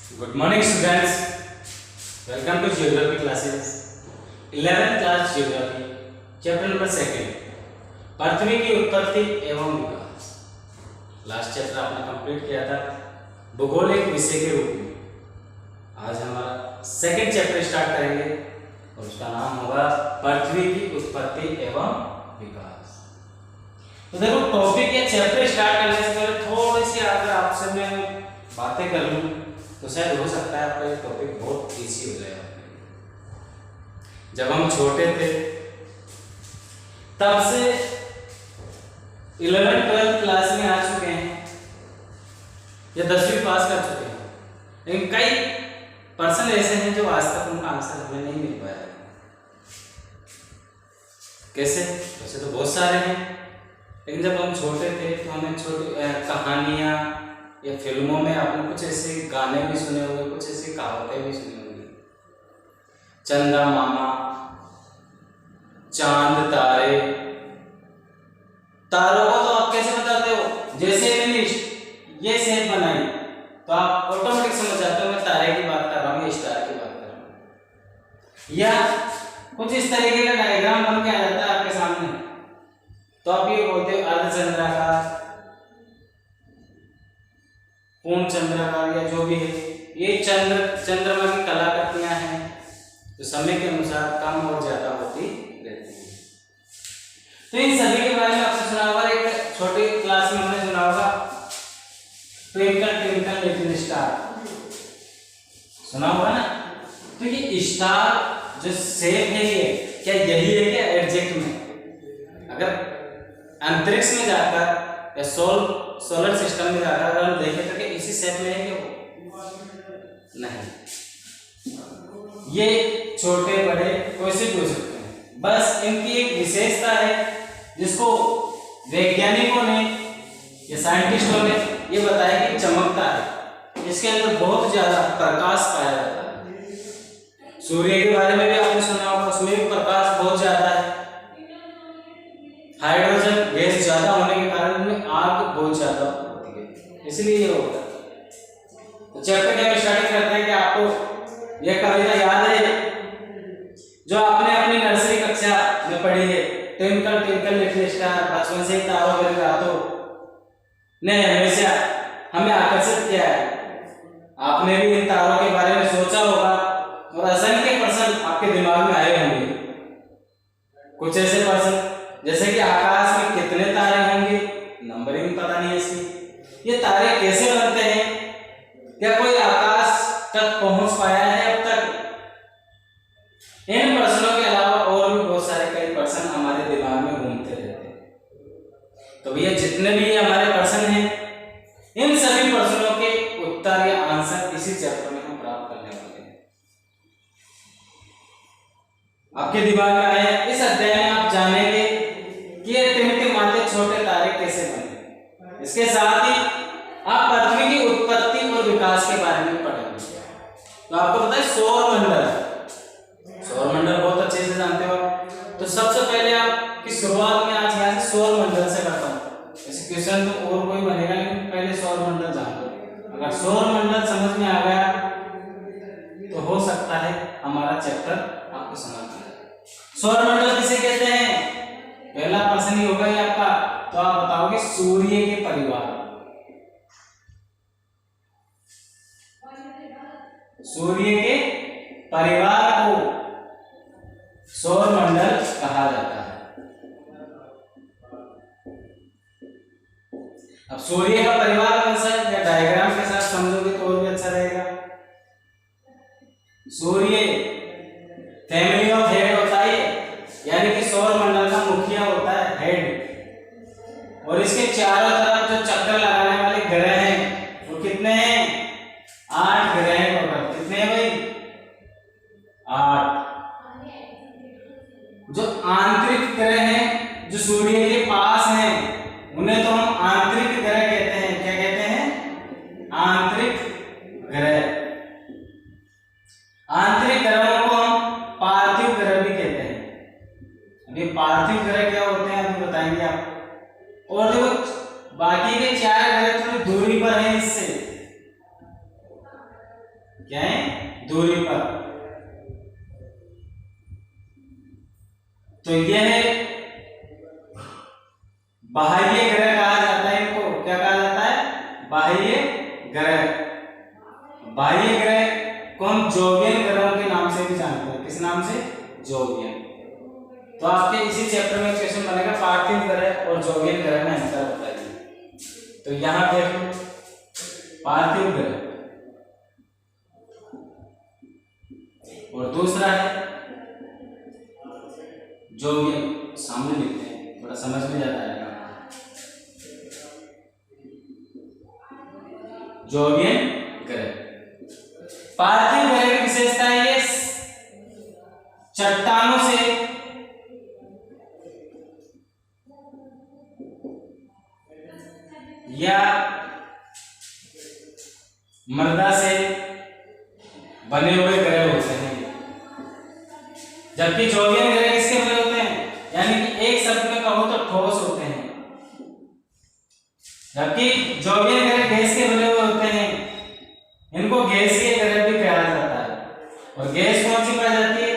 Good morning students. Welcome to geography classes. 11th class geography chapter number 2 पृथ्वी की उत्पत्ति एवं विकास। Last chapter आपने complete किया था भूगोल एक विषय के रूप में। आज हमारा सेकंड चैप्टर स्टार्ट करेंगे और उसका नाम होगा पृथ्वी की उत्पत्ति एवं विकास। तो देखो टॉपिक या चैप्टर स्टार्ट करने से पहले थोड़ी सी अगर आपसे मैं बातें कर लूं तो शायद हो सकता है आपका ये टॉपिक बहुत इजी हो जाए। जब हम छोटे थे तब से 11th-12th क्लास में आ चुके हैं या 10वीं पास कर चुके हैं, लेकिन कई पर्सन ऐसे हैं जो आज तक उनका आंसर हमें नहीं मिल पाया। कैसे? वैसे तो बहुत सारे हैं, लेकिन जब हम छोटे थे तो हमें छोटी कहानियाँ या फिल्मों में आपने कुछ ऐसे गाने भी सुने होंगे, कुछ ऐसी कहावतें भी सुनी होंगी। चंदा मामा, चांद तारे। तारों को तो आप कैसे बताते हो? जैसे मैंने ये शेप बनाई तो आप ऑटोमेटिक समझ जाते हो मैं तारे की बात कर रहा हूँ या स्टार की बात कर रहा हूँ। या कुछ इस तरीके का डायग्राम बन के आ जाता है आपके सामने तो आप ये बोलते हो अर्धचंद्राकार, पूर्ण चंद्राकार या जो भी है। ये चंद्रमा की कलाकृतियां हैं जो समय के अनुसार कम और ज्यादा होती रहती हैं। तो इन सभी के बारे में आपने सुना होगा, एक छोटी क्लास में हमने सुना होगा ट्विंकल ट्विंकल लिटिल स्टार, सुना होगा ना। तो ये स्टार जो शेप है ये क्या यही है क्या एडजेक्ट में? अगर अंतरिक्ष में जाकर या सोलर सिस्टम में जाकर अगर हम देखें तो क्या इसी शेप में है क्या वो? नहीं, ये छोटे बड़े कोई से भी हो सकते हैं, बस इनकी एक विशेषता है जिसको वैज्ञानिकों ने या साइंटिस्टों ने ये बताया कि चमकता है, इसके अंदर बहुत ज्यादा प्रकाश पाया जाता है। सूर्य के बारे में भी आपने सुना होगा, उसमें भी प्रकाश बहुत ज्यादा है। हाइड्रोजन गैस ज्यादा होने के कारण उनमें आग बहुत ज्यादा होती है, इसलिए ये होता है। तो चैप्टर के हम स्टार्टिंग करते हैं कि आपको यह कविता याद है जो आपने अपनी नर्सरी कक्षा में पढ़ी है, ट्विंकल ट्विंकल लिटिल स्टार। बचपन से ही तारों के रातों ने हमेशा हमें आकर्षित किया है। आपने भी इन तारों के बारे में सोचा होगा और असंख्य प्रश्न आपके दिमाग में आए होंगे। कुछ ऐसे प्रश्न जैसे कि आकाश में कितने तारे होंगे, नंबरिंग पता नहीं है इसकी। ये तारे कैसे बनते हैं? क्या कोई आकाश तक पहुंच पाया है अब तक? इन प्रश्नों के अलावा और भी बहुत सारे कई प्रश्न हमारे दिमाग में घूमते रहते हैं। तो भैया जितने भी हमारे प्रश्न हैं इन सभी प्रश्नों के उत्तर या आंसर इसी चैप्टर में हम प्राप्त करने वाले हैं। आपके दिमाग में आया इस अध्याय में आप जानेंगे कि ये टिमटिमाते छोटे तारे कैसे बने। इसके साथ ही आप पृथ्वी की उत्पत्ति और विकास के बारे में पढ़ेंगे। तो आपको पता है सौर मंडल बहुत अच्छे से जानते हो। तो सबसे पहले आपकी शुरुआत में आज यहाँ से सौर मंडल से करता हूँ। ऐसे क्वेश्चन तो और कोई बनेगा, लेकिन पहले सौर मंडल जान लो। अगर सौर मंडल समझ में आ गया तो हो सकता है हमारा चैप्टर आपको समझ में आए। सौर मंडल किसे कहते हैं? पहला प्रश्न ही होगा ये आपका, तो आप बताओगे सूर्य के परिवार। सूर्य के परिवार को सौर मंडल कहा जाता है। अब सूर्य का परिवार कौन सा है या डायग्राम के साथ समझोगे तो और भी अच्छा रहेगा। सूर्य फैमिली ऑफ हेड होता है, यानी कि सौर मंडल का मुखिया होता है हेड, और इसके चारों तरफ जो चक्कर लगाने वाले ग्रह हैं वो कितने हैं? 8 ग्रह टोटल। कितने हैं भाई? 8। जो आंतरिक ग्रह हैं जो सूर्य के पास हैं उन्हें तो हम आंतरिक ग्रह कहते हैं। क्या कहते हैं? आंतरिक ग्रह। आंतरिक ग्रहों को हम पार्थिव ग्रह क्या है, दूरी पर। तो यह बाह्य ग्रह कहा जाता है, इनको क्या कहा जाता है, बाह्य ग्रह। बाह्य ग्रह को हम जोवियन ग्रहों के नाम से भी जानते हैं। किस नाम से, जोवियन। तो आपके इसी चैप्टर में क्वेश्चन बनेगा पार्थिव ग्रह और जोवियन ग्रह में अंतर बताइए। तो यहां देखो पार्थिव ग्रह और दूसरा है जोवियन। सामने लिखते हैं, थोड़ा समझ में जाता है। जोवियन ग्रह, पार्थिव ग्रह की विशेषता है ये चट्टानों से या मृदा से बने हुए ग्रह होते हैं। जबकि जोवियन ग्रह किसके बने होते हैं, यानी कि एक शब्द में कहो तो ठोस होते हैं। जबकि जोवियन ग्रह गैस के बने हुए होते हैं। इनको गैस के ग्रह भी कहा जाता है। और गैस कौन सी पाई जाती है,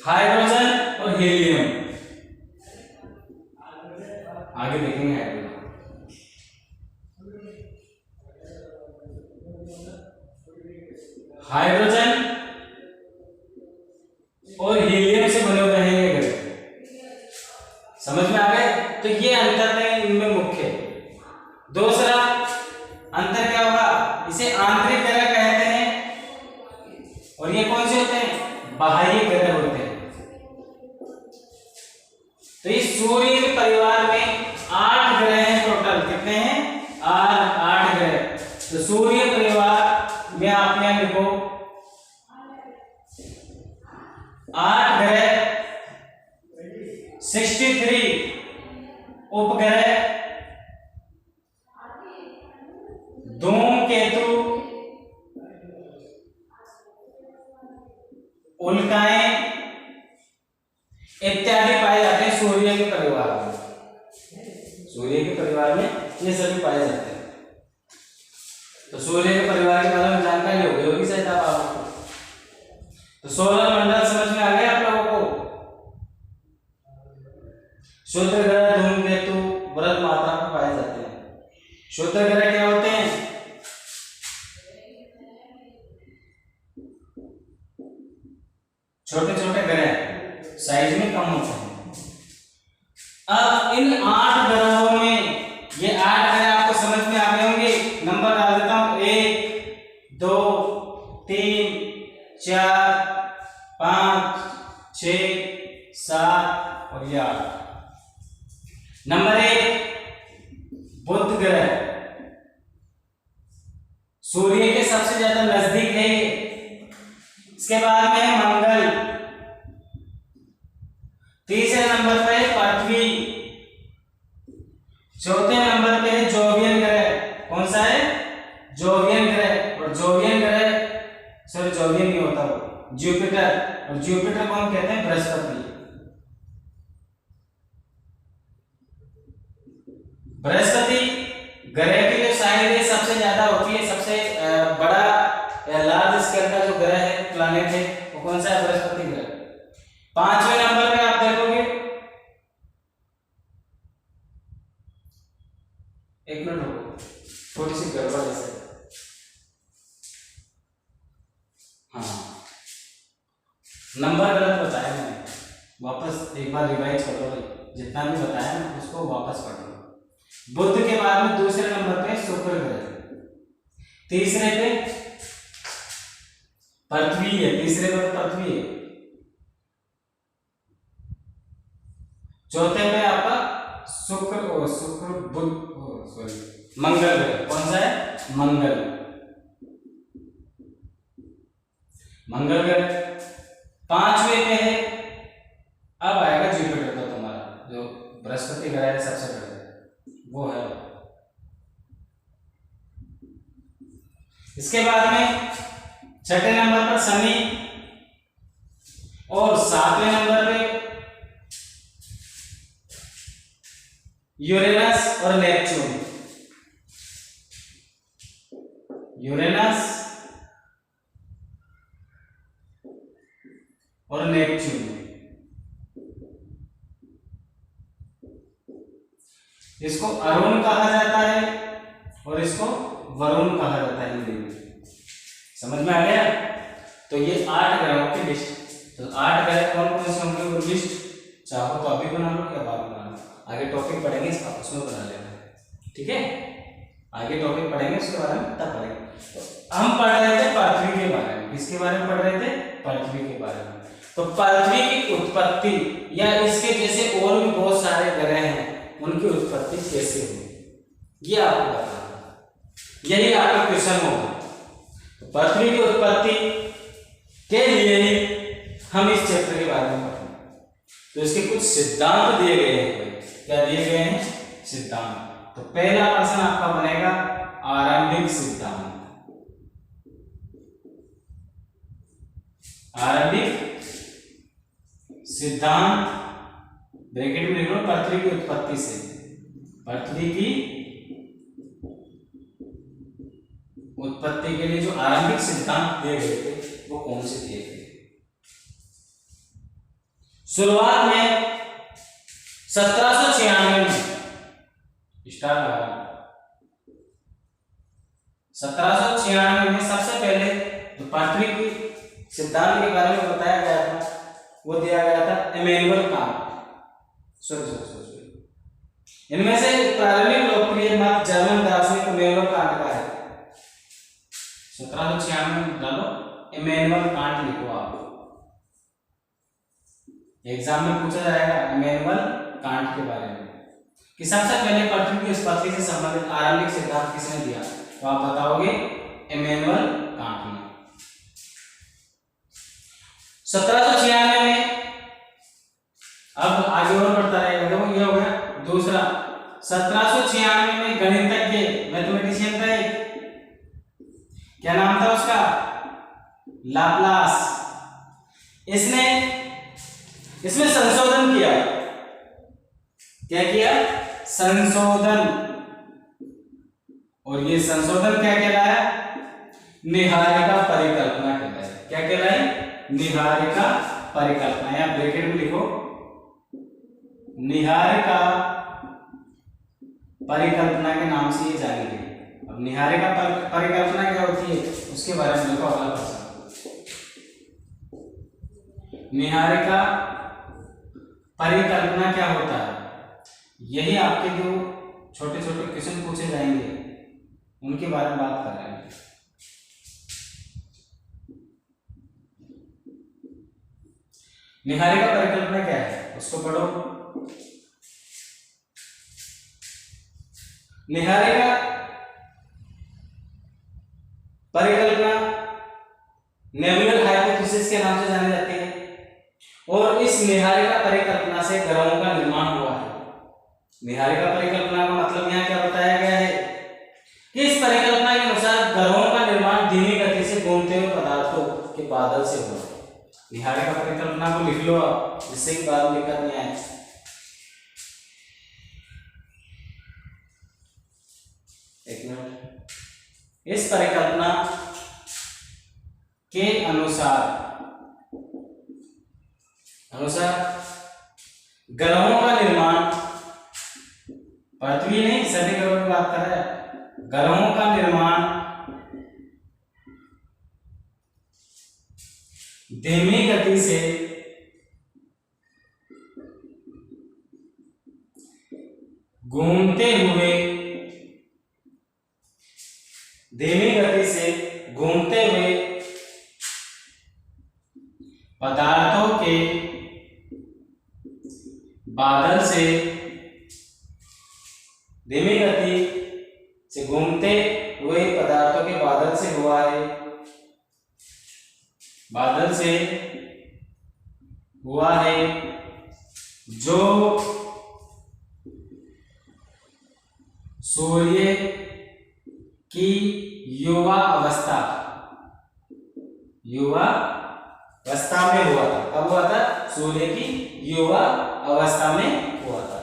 हाइड्रोजन और हीलियम। आगे देखेंगे हाइड्रोजन और हीलियम से बने हुए हैं ये ग्रह। समझ में आ गए। तो ये अंतर है इनमें मुख्य। दूसरा अंतर क्या होगा, इसे आंतरिक ग्रह कहते हैं और ये कौन से होते हैं, बाह्य ग्रह होते हैं। तो इस सूर्य के परिवार में 8 ग्रह हैं टोटल। कितने हैं, 8 ग्रह। तो सूर्य परिवार में आप यहां लिखो 8 ग्रह, 63 उपग्रह, धूमकेतु, उल्काएं इत्यादि पाए जाते हैं सूर्य के परिवार में। सूर्य के परिवार में ये सभी पाए जाते हैं। तो सूर्य के परिवार के बारे में जानकारी हो गई होगी शायद आपको। तो सोलर मंडल समझ में आ गया आप लोगों को। शुद्ध ग्रह धूमकेतु वृहद मात्रा में पाए जाते हैं। शुद्ध ग्रह क्या होते हैं, छोटे छोटे ग्रह, साइज में कम होते हैं। अब इन 8 ग्रहों में ये 8 ग्रह आपको समझ में आ गए होंगे। नंबर डाल देता हूं, 1 2 3 4 5 6 7 और 8। नंबर 1 बुध ग्रह, सूर्य के सबसे ज्यादा नजदीक है। इसके बाद में है मंगल, तीसरे नंबर पे है पृथ्वी, चौथे नंबर पे है जोवियन ग्रह। कौन सा है, जोवियन ग्रह। और जोवियन ग्रह, सॉरी जोवियन नहीं होता वो, जुपिटर। और जुपिटर को हम कहते हैं बृहस्पति। बृहस्पति ग्रह की जो साइज है सबसे ज्यादा होती है। सबसे बड़ा या लार्ज स्केल का जो ग्रह है, प्लैनेट है, वो कौन सा है, बृहस्पति ग्रह। 5वें नंबर पे आप देखोगे, एक मिनट रुको, थोड़ी सी गड़बड़ है। हाँ, नंबर गलत बताया मैंने, वापस एक बार रिवाइज कर लो भाई। जितना भी बताया ना उसको वापस पढ़ लो। बुध के बाद में दूसरे नंबर पे शुक्र ग्रह, तीसरे पे पृथ्वी है, तीसरे पे पृथ्वी है, चौथे पे आपका मंगल ग्रह। कौन सा है, मंगल ग्रह। 5वें पे है, अब आएगा जुपिटर। तो तुम्हारा जो बृहस्पति ग्रह है सबसे पहले वो है। इसके बाद में 6ठे नंबर पर शनि और 7वें नंबर पे यूरेनस और नेपच्यून। यूरेनस और नेपच्यून। इसको अरुण कहा जाता है और इसको वरुण कहा जाता है हिंदी में। समझ में आ गया? तो ये 8 ग्रहों की लिस्ट। तो 8 ग्रह कौन कौन से होंगे वो लिस्ट चाहो तो अभी बना लो या बाद में बना लो, आगे टॉपिक पढ़ेंगे इसका, उसमें बना लेना, ठीक है? आगे टॉपिक पढ़ेंगे उसके बारे में, तब पढ़ेंगे। तो हम पढ़ रहे थे पृथ्वी के बारे में। किसके बारे में पढ़ रहे थे? पृथ्वी के बारे में। तो पृथ्वी की उत्पत्ति या इसके जैसे और भी बहुत सारे ग्रह हैं, उनकी उत्पत्ति कैसे हुई ये आपको बताना, यही आपका क्वेश्चन होगा। तो पृथ्वी की उत्पत्ति के लिए ही हम इस चैप्टर के बारे में पढ़ेंगे। तो इसके कुछ सिद्धांत दिए गए हैं। क्या दिए गए हैं? सिद्धांत। तो पहला प्रश्न आपका बनेगा आरंभिक सिद्धांत। आरंभिक सिद्धांत ब्रैकेट में लिख लो, पृथ्वी की उत्पत्ति से। पृथ्वी की उत्पत्ति के लिए जो आरंभिक सिद्धांत दिए गए थे वो कौन से दिए गए? शुरुआत में 1796 में स्टार्ट हुआ। 1796 में सबसे पहले जो पृथ्वी की सिद्धांत के बारे में बताया गया था वो दिया गया था इमैनुअल कांट। इनमें से प्रारंभिक लोकप्रिय मत जर्मन दार्शनिक इमैनुअल कांट का है। 1796 में डालो इमैनुअल कांट लिखो आप, एग्जाम में पूछा जाएगा इमैनुअल कांट के बारे में कि सबसे पहले पृथ्वी की उत्पत्ति से संबंधित आरंभिक सिद्धांत किसने दिया, तो आप बताओगे इमैनुअल कांट ने। 1796 में अब आगे और बढ़ता रहेगा। देखो ये हो गया दूसरा। 1796 में गणितज्ञ मैथमेटिशियन था एक, क्या नाम था उसका? लाप्लास। इसने इसमें संशोधन किया। क्या किया? संशोधन। और ये संशोधन क्या कहलाया? निहारिका परिकल्पना कहलाया। क्या कहलाया? निहारिका परिकल्पना। या ब्रैकेट में लिखो निहारिका परिकल्पना के नाम से ये जानी गई। अब निहारिका परिकल्पना क्या होती है उसके बारे में देखो अगला प्रश्न। निहारिका परिकल्पना क्या होता है? यही आपके जो छोटे छोटे क्वेश्चन पूछे जाएंगे उनके बारे में बात कर रहे हैं। निहारिका परिकल्पना क्या है उसको पढ़ो। निहारिका परिकल्पना नेबुलर हाइपोथेसिस के नाम से जानी जाती है और इस निहारिका परिकल्पना से ग्रहों का निर्माण हुआ है। निहारिका परिकल्पना का मतलब यहाँ क्या बताया गया है कि इस परिकल्पना के अनुसार ग्रहों का निर्माण धीमी गति से घूमते हुए पदार्थों के बादल से हुआ। निहारिका परिकल्पना को लिख लो आप, जिससे कि बाद में दिक्कत नहीं आए। एक मिनट। इस परिकल्पना के अनुसार ग्रहों का निर्माण, पृथ्वी नहीं सभी ग्रहों की बात कर रहे हैं, ग्रहों का निर्माण धीमी गति से घूमते हुए पदार्थों के बादल से, धीमी गति से घूमते हुए पदार्थों के बादल से हुआ है। बादल से हुआ है जो सूर्य की युवा अवस्था में हुआ था। कब हुआ था? सूर्य की युवा अवस्था में हुआ था।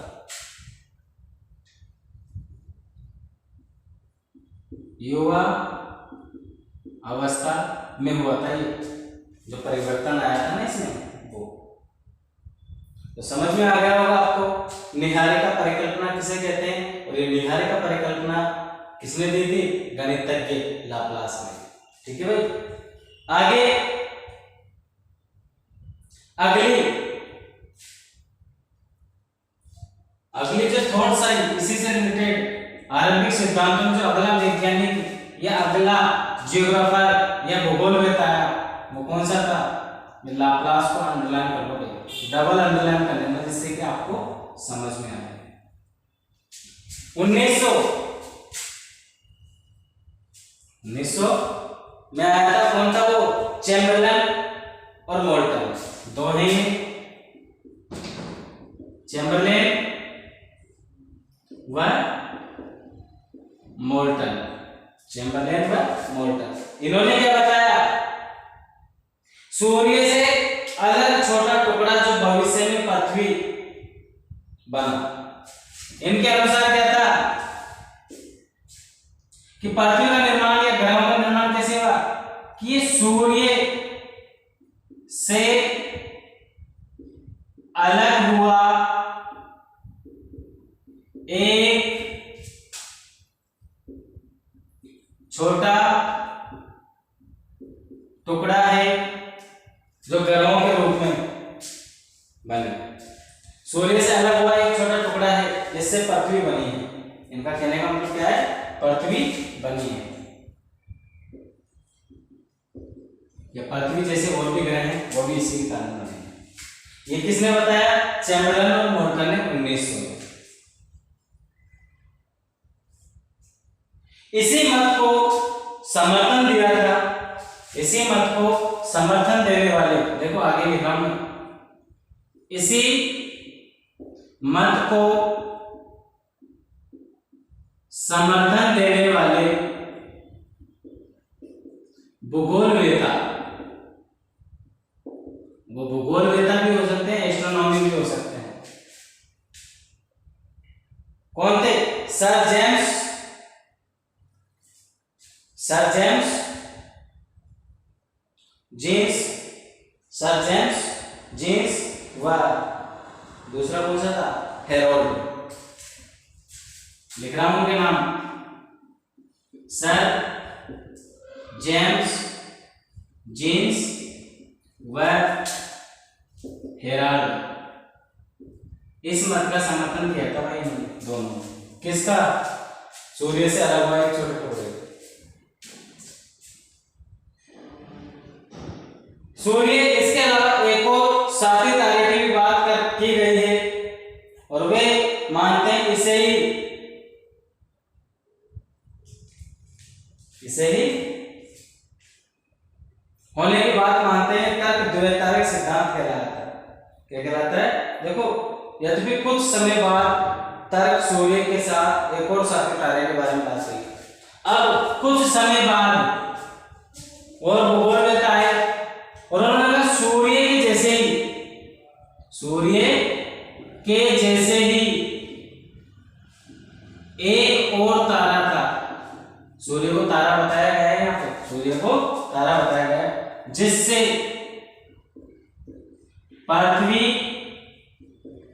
युवा अवस्था में हुआ था। ये जो परिवर्तन आया था ना इसमें वो। तो समझ में आ गया होगा आपको निहारिका परिकल्पना किसे कहते हैं, और ये निहारिका परिकल्पना किसने दी थी, गणितज्ञ लाप्लास ने। ठीक है भाई। आगे अगली जो थॉट्स आई इसी से रिलेटेड आरंभिक सिद्धांतों में जो अगला वैज्ञानिक या अगला जियोग्राफर या भूगोलविद आया वो कौन सा था, लाप्लास को अंडरलाइन कर लो, डबल अंडरलाइन कर लेना जिससे कि आपको समझ में आए। 1900 में आया था, कौन था वो, चैम्बरलेन और मोल्टन, दो ही, चैम्बरलेन व मोल्टन, चैम्बरलेन व मोल्टन। इन्होंने क्या बताया, सूर्य से अलग छोटा टुकड़ा जो भविष्य में पृथ्वी बना, इनके अनुसार क्या था कि पृथ्वी का निर्माण या ग्रहों का निर्माण कैसे हुआ, कि ये सूर्य से अलग हुआ एक छोटा टुकड़ा है जो ग्रहों के रूप में बने। सूर्य से अलग हुआ एक छोटा टुकड़ा है जिससे पृथ्वी बनी है। इनका कहने का मतलब क्या है, पृथ्वी बनी है। या पृथ्वी जैसे और भी ग्रह हैं वो भी इसी के कारण बने हैं। ये किसने बताया, चैम्बरलेन और मोल्टन ने 1900 में। इसी मत को समर्थन दिया था, इसी मत को समर्थन देने वाले, देखो आगे लिखा हूं, इसी मत को समर्थन देने वाले भूगोलवेता, वो भूगोलवेता भी हो सकते हैं, एस्ट्रोनॉमी भी हो सकते हैं। कौन थे, सर जेम्स जीन्स व दूसरा कौन सा था, हेरोल्ड। लिख रहा हूं उनके नाम, सर जेम्स जीन्स व हेराल्ड। इस मत का समर्थन किया था भाई दोनों। किसका, सूर्य से अलग हुआ एक छोटे टुकड़े। सूर्य, इसके अलावा एक और साथी तारे की भी बात की गई है और वे मानते हैं इसे ही होने की बात मानते हैं। तर्क द्वैतारिक सिद्धांत कहलाता है। क्या कहलाता है, देखो यद्यपि कुछ समय बाद तर्क सूर्य के साथ एक और साथी तारे के बारे में बात हुई। अब कुछ समय बाद और भूगोलवेता आए और उन्होंने कहा सूर्य के जैसे ही एक और तारा था। सूर्य को तारा बताया गया है, यहाँ पे सूर्य को तारा बताया गया है, जिससे पृथ्वी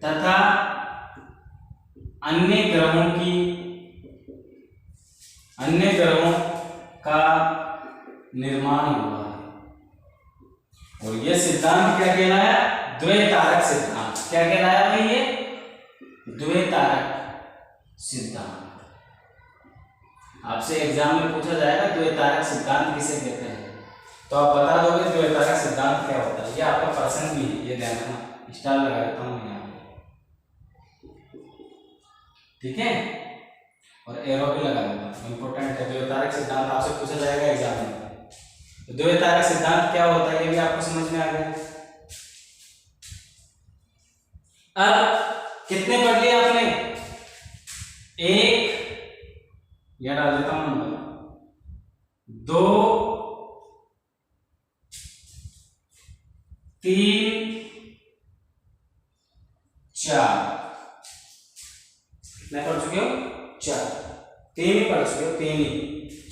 तथा अन्य ग्रहों का निर्माण हुआ है। और यह सिद्धांत क्या कहलाया, द्वैतारक सिद्धांत। क्या कहलाया भाई, ये द्वैतारक सिद्धांत। आपसे एग्जाम में पूछा जाएगा द्वैतारक सिद्धांत किसे कहते हैं, तो आप बता दोगे द्वैतारक सिद्धांत क्या होता है। ये आपका प्रश्न भी है, ये ध्यान रखना, स्टार लगा देता हूं यहाँ पे, ठीक है, और एरो भी लगा देता हूं, इंपॉर्टेंट है। द्वैतारक सिद्धांत आपसे पूछा जाएगा एग्जाम में। तो द्वैतारक सिद्धांत क्या होता है ये भी आपको समझ में आ गया। अब कितने पढ़ लिए आपने, एक, यह डाल देता हूं नंबर, 2, 3, 4। कितने पढ़ चुके हो, 4। 3 ही पढ़ चुके हो, 3 ही,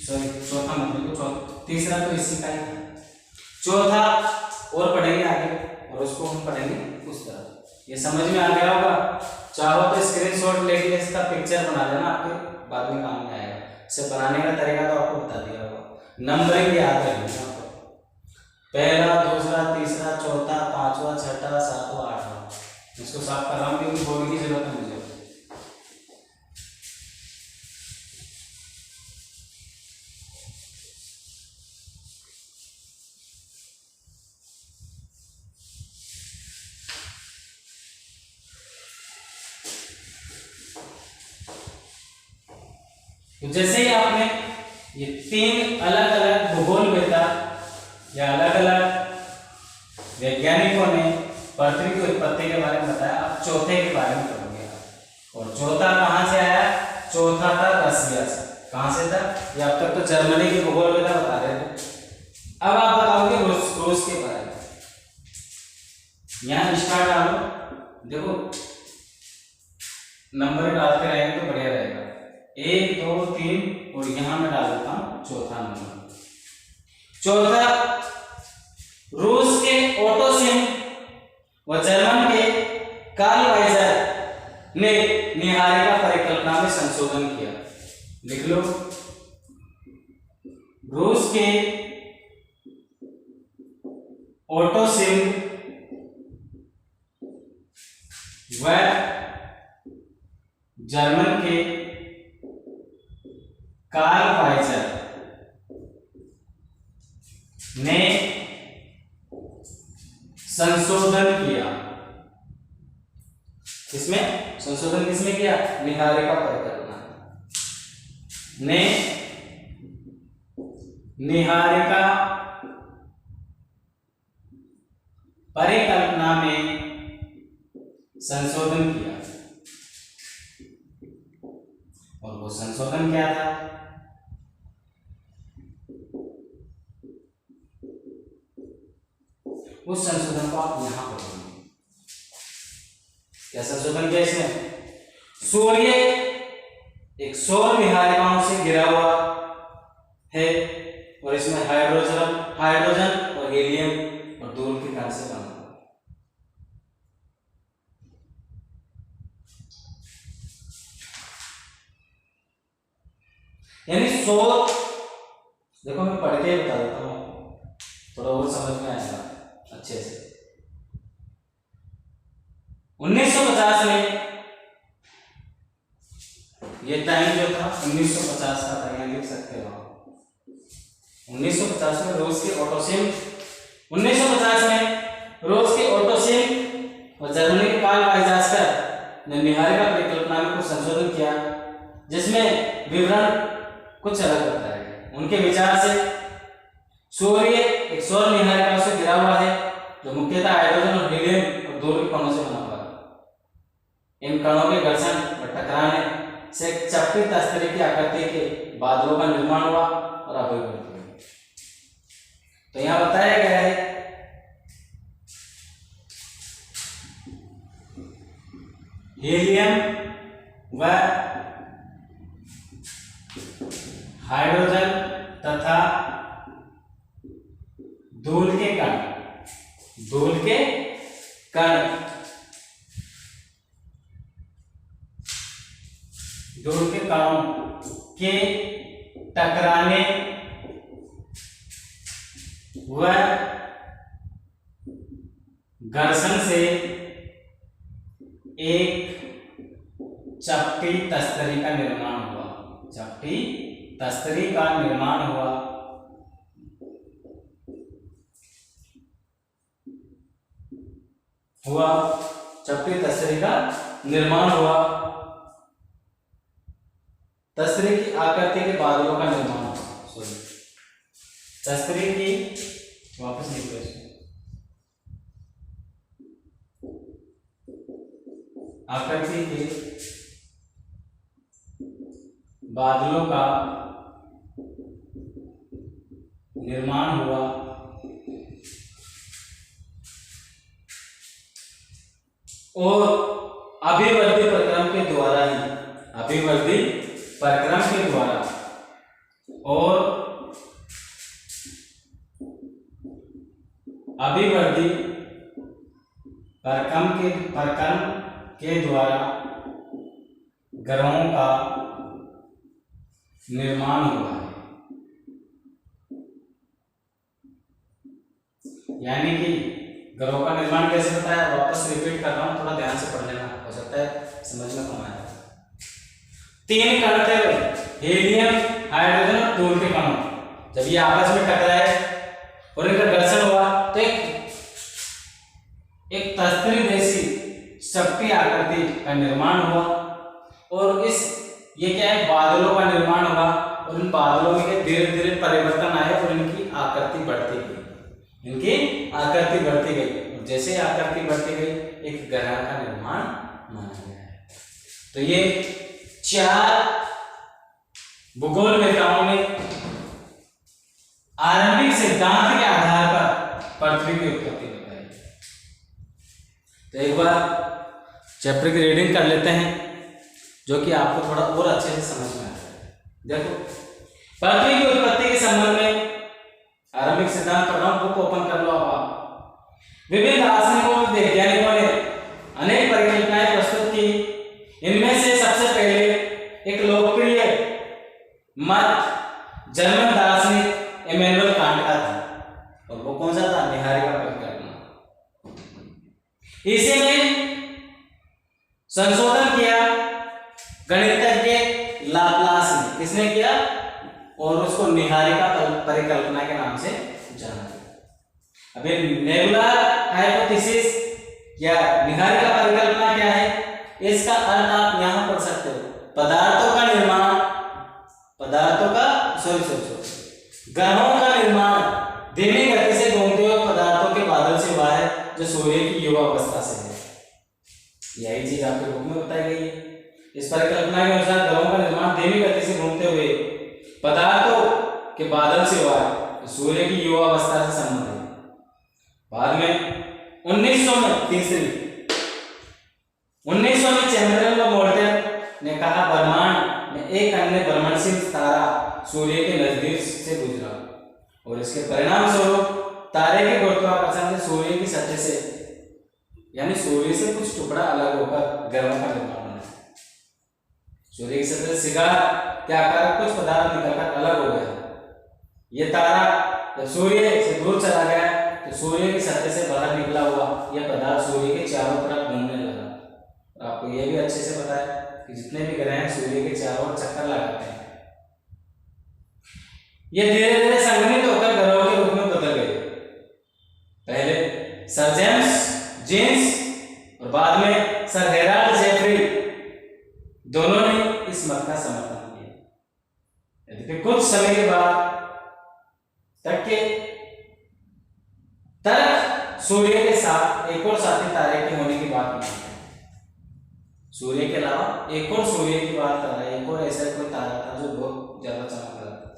सॉरी चौथा मतलब तीसरा तो इसी का ही था। चौथा और पढ़ेंगे आगे, और उसको हम पढ़ेंगे उस तरह। ये समझ में आ गया होगा? चाहो तो स्क्रीनशॉट लेके इसका पिक्चर बना लेना, आपके बाद में काम में आएगा। इसे बनाने का तरीका तो आपको बता दिया होगा। नंबरिंग याद रखना आपको, पहला, दूसरा, तीसरा, चौथा, पांचवा, छठा, सातवां, आठवां। इसको साफ कर रहा हूँ क्योंकि बोर्ड की जरूरत है मुझे। तो जैसे ही आपने ये 3 अलग अलग भूगोल वेता या अलग अलग वैज्ञानिकों ने पृथ्वी की उत्पत्ति के बारे में बताया, अब चौथे के बारे में पढ़ेंगे। और चौथा कहाँ से आया? चौथा था रसिया से। कहाँ से था? ये अब तक तो जर्मनी की भूगोल वेता बता रहे थे, अब आप बताओगे रूस के बारे में। यहाँ स्टार्ट डालो, देखो नंबर डालते रहेंगे तो बढ़िया रहेगा। 1 2 3 और यहां मैं डाल देता हूं चौथा नंबर। चौथा, रूस के ओटो सिम व जर्मन के कार्ल वाइजर ने निहारिका परिकल्पना में संशोधन किया। लिख लो, रूस के ओटो सिम व जर्मन के कार्ल वाइजर ने संशोधन किया। किसमें संशोधन? किसमें किया? निहारिका परिकल्पना ने निहारिका परिकल्पना में संशोधन किया। और वो संशोधन क्या था? उस संशोधन को आप यहां पढ़ेंगे। क्या संशोधन किया इसमें? सूर्य एक सौर निहारिकाओं से घिरा हुआ है और इसमें हाइड्रोजन और हीलियम और धूल के कण से बना हुआ। यानी सौर, देखो मैं पढ़ के बता देता हूं, थोड़ा और समझ में आएगा अच्छे से। 1950 में ये टाइम जो था 1950 का था, यहाँ लिख सकते हो। 1950 में रूस के ओटोसिम, 1950 में रूस के ओटोसिम और जर्मनी के कार्ल वाइजर ने निहारिका परिकल्पना में कुछ संशोधन किया, जिसमें विवरण कुछ अलग होता है। उनके विचार से सूर्य एक सौर निहारिका से घिरा हुआ है जो मुख्यतः हाइड्रोजन और हीलियम और धूल के कणों से बना हुआ है। इन कणों के घर्षण और टकराने से एक चपटी तस्तरी की आकृति के बादलों का निर्माण हुआ और अभिव्यक्ति हुई। तो यहां बताया गया है हीलियम व हाइड्रोजन तथा धूल के कण के टकराने व घर्षण से एक चपटी तस्तरी का निर्माण हुआ। चपटी तस्तरी का निर्माण हुआ। चपटी तस्तरी का निर्माण हुआ। तस्तरी की आकृति के बादलों का निर्माण हुआ। सॉरी, तस्तरी की, वापस लिखो इसको, आकृति के बादलों का निर्माण हुआ और अभिवर्धी प्रक्रम के द्वारा ही, अभिवर्धी प्रक्रम के द्वारा और अभिवर्धी परक्रम के द्वारा ग्रहों का निर्माण हुआ है। यानी कि ग्रहों का निर्माण कैसे होता है, वापस रिपीट कर रहा हूं, थोड़ा ध्यान से पढ़ लेना, हो सकता है समझ में कम आए। 3 कण थे, हीलियम, हाइड्रोजन और फ्लूर के कणों, जब ये आपस में टकराए और इनका घर्षण हुआ तो एक तस्त्री जैसी चपटी आकृति का निर्माण हुआ। और ये क्या है, बादलों का निर्माण हुआ और इन बादलों में धीरे धीरे परिवर्तन आए और इनकी आकृति बढ़ती गई। और जैसे आकृति बढ़ती गई एक ग्रह का निर्माण माना गया है। तो ये 4 भूगोलवेताओं ने आरंभिक सिद्धांत के आधार पर पृथ्वी की उत्पत्ति बताई। तो एक बार चैप्टर की रीडिंग कर लेते हैं, जो कि आपको थोड़ा और अच्छे से समझ में आ जाए। देखो, पृथ्वी की उत्पत्ति के संबंध में आरंभिक सिद्धांत पढ़ रहा हूं, बुक ओपन कर लो आप। विभिन्न दार्शनिकों और वैज्ञानिकों ने अनेक परिकल्पनाएं प्रस्तुत की। इनमें से सबसे पहले एक लोकप्रिय मत जर्मन दार्शनिक इमैनुअल कांट का था, और वो कौन सा था, निहारिका परिकल्पना। इसी में संशोधन किया गणितज्ञ लाप्लास ने। किसने किया? और उसको निहारिका परिकल्पना के नाम से जाना गया। अभी नेबुलर हाइपोथेसिस या निहारिका परिकल्पना क्या है, इसका अर्थ आप यहां पढ़ सकते हो, पदार्थों का ग्रहों का निर्माण धीमी गति से घूमते हुए पदार्थों के बादल से हुआ है, जो सूर्य की युवा अवस्था से है। यही चीज आपके बुक में बताई गई है। इस परिकल्पना के अनुसार ग्रहों का निर्माण धीमी गति से घूमते हुए पदार्थों के बादल से हुआ है, सूर्य की युवा अवस्था से संबंध है। बाद में 1900 में चैम्बरलेन और वोल्टेयर ने कहा, ब्रह्मांड में एक अन्य भ्रमणशील तारा सूर्य के नजदीक से गुजरा और इसके परिणाम स्वरूप तारे के गुरुत्वाकर्षण से सूर्य की सतह से, यानी सूर्य से कुछ टुकड़ा अलग होकर ग्रहों का निर्माण हुआ। सूर्य की सतह से सिगार के आकार कुछ पदार्थ निकलकर अलग हो गया। यह तारा जब सूर्य से दूर चला गया तो सूर्य की सतह से बाहर निकला हुआ यह पदार्थ सूर्य के चारों तरफ घूमने लगा। आपको यह भी अच्छे से पता है कि जितने भी ग्रह हैं सूर्य के चारों ओर चक्कर लगाते हैं। ये धीरे धीरे संघनित होकर ग्रहों के रूप में बदल गए। पहले सर जेम्स जीन्स और बाद में सर हेराल्ड जेफरी दोनों ने इस मत का समर्थन किया। यद्यपि कुछ समय के बाद तक सूर्य के साथ एक और साथी तारे के होने की बात नहीं है। सूर्य के अलावा एक और सूर्य की बात कर रहा है, एक और ऐसा कोई तारा था जो बहुत ज्यादा चमक रहा था,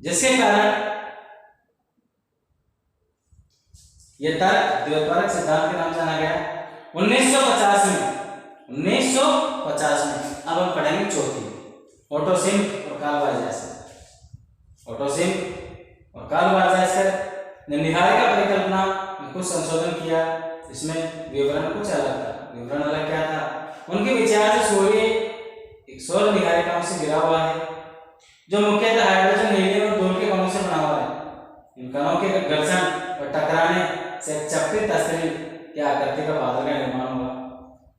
जिसके कारण यह तर्क द्वैतवारक सिद्धांत के नाम जाना गया। 1950 में अब हम पढ़ेंगे चौथी, ओटो शिम्प और कार्ल वाइज़ेकर। ओटो शिम्प और कार्ल वाइज़ेकर ने निहारिका परिकल्पना में कुछ संशोधन किया। इसमें विवरण कुछ अलग था। विवरण अलग क्या था? उनके विचार से सूर्य एक सौर निहारिकाओं से घिरा हुआ है, जो मुख्यतः हाइड्रोजन, हीलियम और धूल के कणों से बना हुआ है। इन कणों के घर्षण और टकराने से चपटी तस्वीर की आकृति का बादल का निर्माण हुआ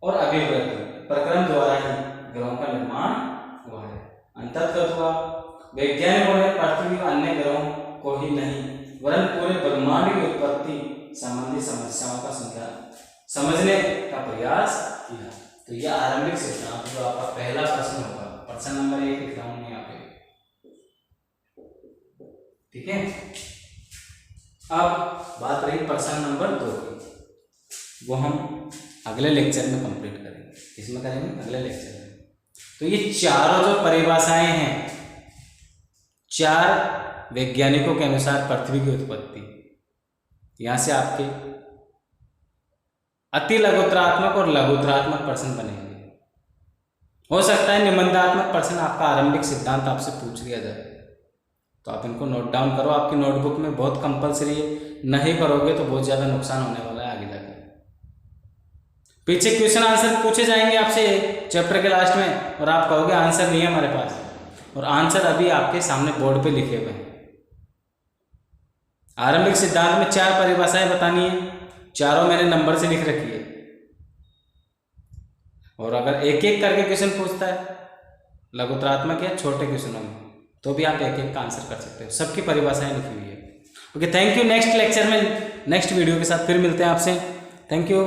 और अभिवृद्धि प्रक्रम द्वारा ही ग्रहों का निर्माण हुआ है। अंततः हुआ वैज्ञानिकों ने पृथ्वी और अन्य ग्रहों को ही नहीं वरन पूरे ब्रह्मांड की उत्पत्ति संबंधी समस्याओं का समझने का प्रयास किया। तो यह आरंभिक सिद्धांत जो आपका पहला प्रश्न होगा, प्रश्न नंबर 1 लिख रहा हूं यहाँ पे, ठीक है। अब बात रही प्रश्न नंबर 2 की, वो हम अगले लेक्चर में कंप्लीट करेंगे। इसमें करेंगे अगले लेक्चर में। तो ये चारों जो परिभाषाएं हैं, 4 वैज्ञानिकों के अनुसार पृथ्वी की उत्पत्ति, यहां से आपके अति लघुत्तरात्मक और लघुत्तरात्मक प्रश्न बनेंगे। हो सकता है निबंधात्मक प्रश्न आपका आरंभिक सिद्धांत आपसे पूछ लिया जाए, तो आप इनको नोट डाउन करो। आपकी नोटबुक में बहुत कंपलसरी है, नहीं करोगे तो बहुत ज़्यादा नुकसान होने वाला है आगे जाकर। पीछे क्वेश्चन आंसर पूछे जाएंगे आपसे चैप्टर के लास्ट में, और आप कहोगे आंसर नहीं है हमारे पास, और आंसर अभी आपके सामने बोर्ड पे लिखे हुए हैं। आरंभिक सिद्धांत में 4 परिभाषाएं बतानी है, चारों मैंने नंबर से लिख रखी है, और अगर एक एक करके क्वेश्चन पूछता है लघुतरात्मक या छोटे क्वेश्चनों में, तो भी आप एक एक का आंसर कर सकते हो। सबकी परिभाषाएं लिखी हुई है। Okay, thank you. Next lecture में नेक्स्ट वीडियो के साथ फिर मिलते हैं आपसे। Thank you.